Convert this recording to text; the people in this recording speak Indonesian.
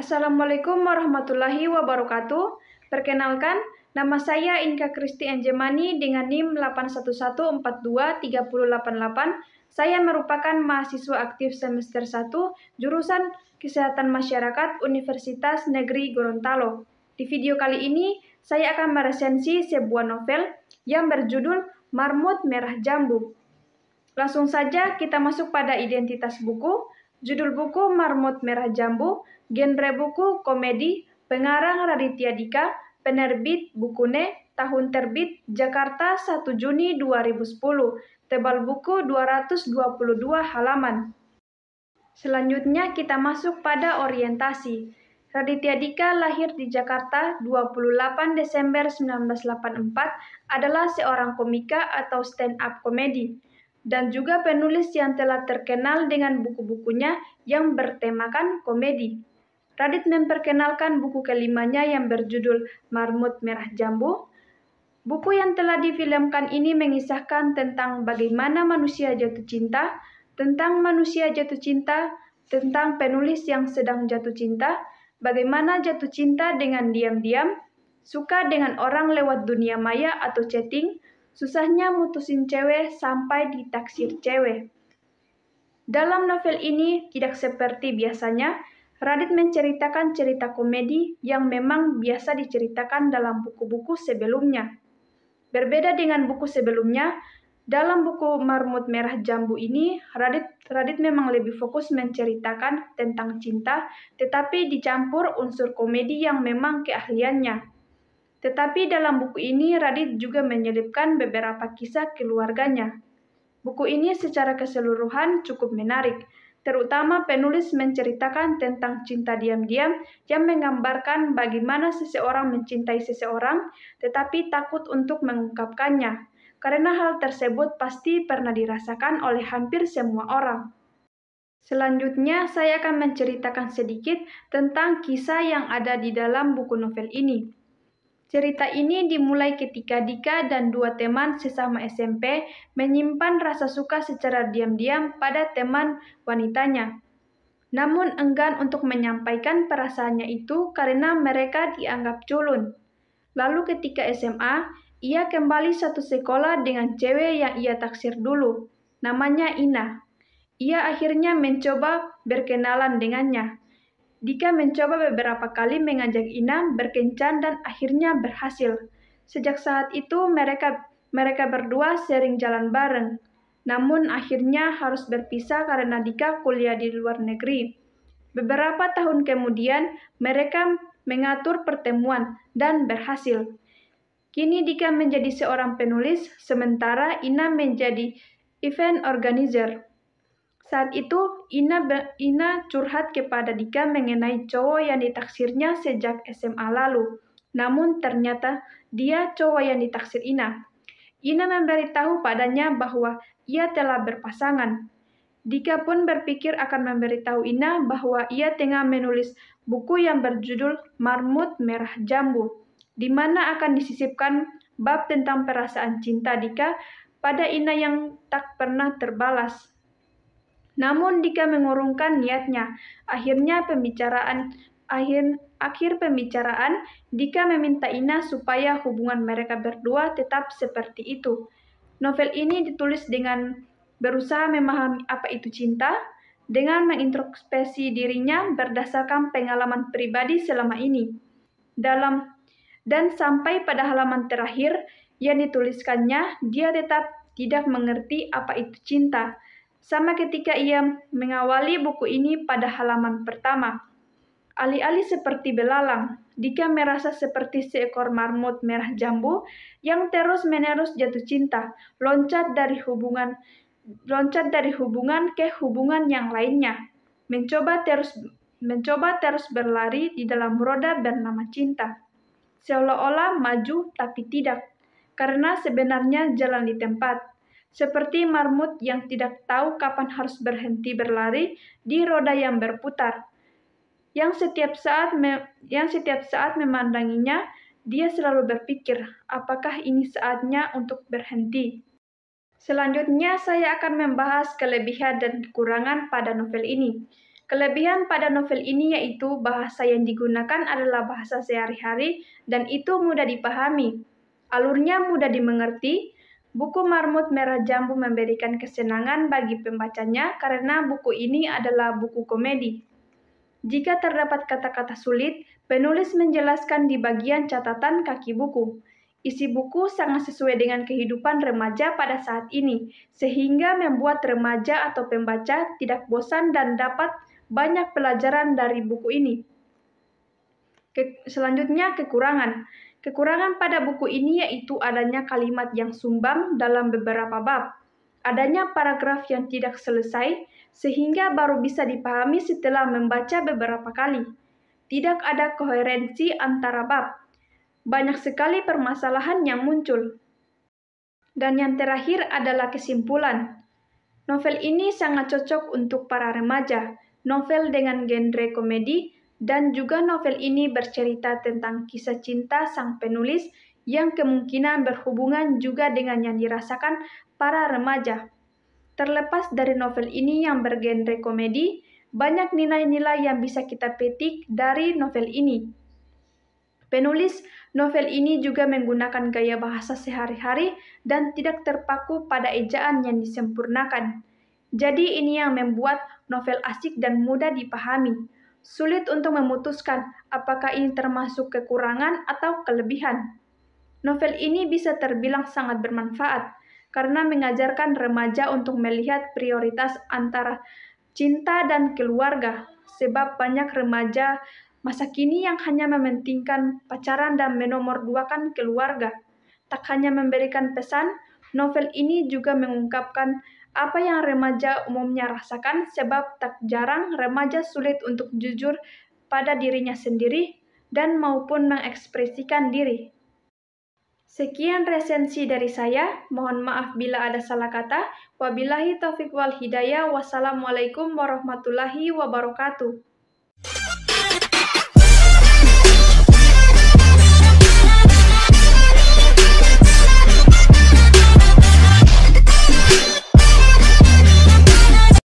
Assalamualaikum warahmatullahi wabarakatuh. Perkenalkan, nama saya Inka Kristi Anjemani dengan NIM 811423088. Saya merupakan mahasiswa aktif semester 1, jurusan Kesehatan Masyarakat Universitas Negeri Gorontalo. Di video kali ini, saya akan meresensi sebuah novel yang berjudul Marmut Merah Jambu. Langsung saja kita masuk pada identitas buku. Judul buku Marmut Merah Jambu, genre buku komedi, pengarang Raditya Dika, penerbit Bukune, tahun terbit Jakarta 1 Juni 2010, tebal buku 222 halaman. Selanjutnya kita masuk pada orientasi. Raditya Dika lahir di Jakarta 28 Desember 1984, adalah seorang komika atau stand-up komedi, dan juga penulis yang telah terkenal dengan buku-bukunya yang bertemakan komedi. Radit memperkenalkan buku kelimanya yang berjudul Marmut Merah Jambu. Buku yang telah difilmkan ini mengisahkan tentang bagaimana manusia jatuh cinta, tentang penulis yang sedang jatuh cinta, bagaimana jatuh cinta dengan diam-diam, suka dengan orang lewat dunia maya atau chatting, susahnya mutusin cewek sampai ditaksir cewek. Dalam novel ini, tidak seperti biasanya, Radit menceritakan cerita komedi yang memang biasa diceritakan dalam buku-buku sebelumnya. Berbeda dengan buku sebelumnya, dalam buku Marmut Merah Jambu ini, Radit memang lebih fokus menceritakan tentang cinta, tetapi dicampur unsur komedi yang memang keahliannya. Tetapi dalam buku ini, Radit juga menyelipkan beberapa kisah keluarganya. Buku ini secara keseluruhan cukup menarik, terutama penulis menceritakan tentang cinta diam-diam yang menggambarkan bagaimana seseorang mencintai seseorang, tetapi takut untuk mengungkapkannya, karena hal tersebut pasti pernah dirasakan oleh hampir semua orang. Selanjutnya, saya akan menceritakan sedikit tentang kisah yang ada di dalam buku novel ini. Cerita ini dimulai ketika Dika dan dua teman sesama SMP menyimpan rasa suka secara diam-diam pada teman wanitanya. Namun enggan untuk menyampaikan perasaannya itu karena mereka dianggap culun. Lalu ketika SMA, ia kembali satu sekolah dengan cewek yang ia taksir dulu. Namanya Ina. Ia akhirnya mencoba berkenalan dengannya. Dika mencoba beberapa kali mengajak Ina berkencan dan akhirnya berhasil. Sejak saat itu mereka berdua sering jalan bareng. Namun akhirnya harus berpisah karena Dika kuliah di luar negeri. Beberapa tahun kemudian mereka mengatur pertemuan dan berhasil. Kini Dika menjadi seorang penulis, sementara Ina menjadi event organizer. Saat itu, Ina curhat kepada Dika mengenai cowok yang ditaksirnya sejak SMA lalu. Namun ternyata dia cowok yang ditaksir Ina. Ina memberitahu padanya bahwa ia telah berpasangan. Dika pun berpikir akan memberitahu Ina bahwa ia tengah menulis buku yang berjudul Marmut Merah Jambu, di mana akan disisipkan bab tentang perasaan cinta Dika pada Ina yang tak pernah terbalas. Namun Dika mengurungkan niatnya. Akhir pembicaraan, Dika meminta Ina supaya hubungan mereka berdua tetap seperti itu. Novel ini ditulis dengan berusaha memahami apa itu cinta, dengan mengintrospeksi dirinya berdasarkan pengalaman pribadi selama ini. Dan sampai pada halaman terakhir yang dituliskannya, dia tetap tidak mengerti apa itu cinta. Sama ketika ia mengawali buku ini pada halaman pertama. Alih-alih seperti belalang, Dika merasa seperti seekor marmut merah jambu yang terus-menerus jatuh cinta, loncat dari hubungan ke hubungan yang lainnya, mencoba terus berlari di dalam roda bernama cinta, seolah-olah maju tapi tidak, karena sebenarnya jalan di tempat. Seperti marmut yang tidak tahu kapan harus berhenti berlari di roda yang berputar. Yang setiap saat memandanginya, dia selalu berpikir, apakah ini saatnya untuk berhenti? Selanjutnya, saya akan membahas kelebihan dan kekurangan pada novel ini. Kelebihan pada novel ini yaitu bahasa yang digunakan adalah bahasa sehari-hari dan itu mudah dipahami. Alurnya mudah dimengerti. Buku Marmut Merah Jambu memberikan kesenangan bagi pembacanya karena buku ini adalah buku komedi. Jika terdapat kata-kata sulit, penulis menjelaskan di bagian catatan kaki buku. Isi buku sangat sesuai dengan kehidupan remaja pada saat ini, sehingga membuat remaja atau pembaca tidak bosan dan dapat banyak pelajaran dari buku ini. Selanjutnya, kekurangan. Kekurangan pada buku ini yaitu adanya kalimat yang sumbang dalam beberapa bab. Adanya paragraf yang tidak selesai, sehingga baru bisa dipahami setelah membaca beberapa kali. Tidak ada koherensi antara bab. Banyak sekali permasalahan yang muncul. Dan yang terakhir adalah kesimpulan. Novel ini sangat cocok untuk para remaja, novel dengan genre komedi, dan juga novel ini bercerita tentang kisah cinta sang penulis yang kemungkinan berhubungan juga dengan yang dirasakan para remaja. Terlepas dari novel ini yang bergenre komedi, banyak nilai-nilai yang bisa kita petik dari novel ini. Penulis novel ini juga menggunakan gaya bahasa sehari-hari dan tidak terpaku pada ejaan yang disempurnakan. Jadi ini yang membuat novel asik dan mudah dipahami. Sulit untuk memutuskan apakah ini termasuk kekurangan atau kelebihan. Novel ini bisa terbilang sangat bermanfaat karena mengajarkan remaja untuk melihat prioritas antara cinta dan keluarga, sebab banyak remaja masa kini yang hanya mementingkan pacaran dan menomorduakan keluarga. Tak hanya memberikan pesan, novel ini juga mengungkapkan apa yang remaja umumnya rasakan, sebab tak jarang remaja sulit untuk jujur pada dirinya sendiri dan maupun mengekspresikan diri. Sekian resensi dari saya, mohon maaf bila ada salah kata. Wabillahi taufiq wal hidayah. Wassalamualaikum warahmatullahi wabarakatuh.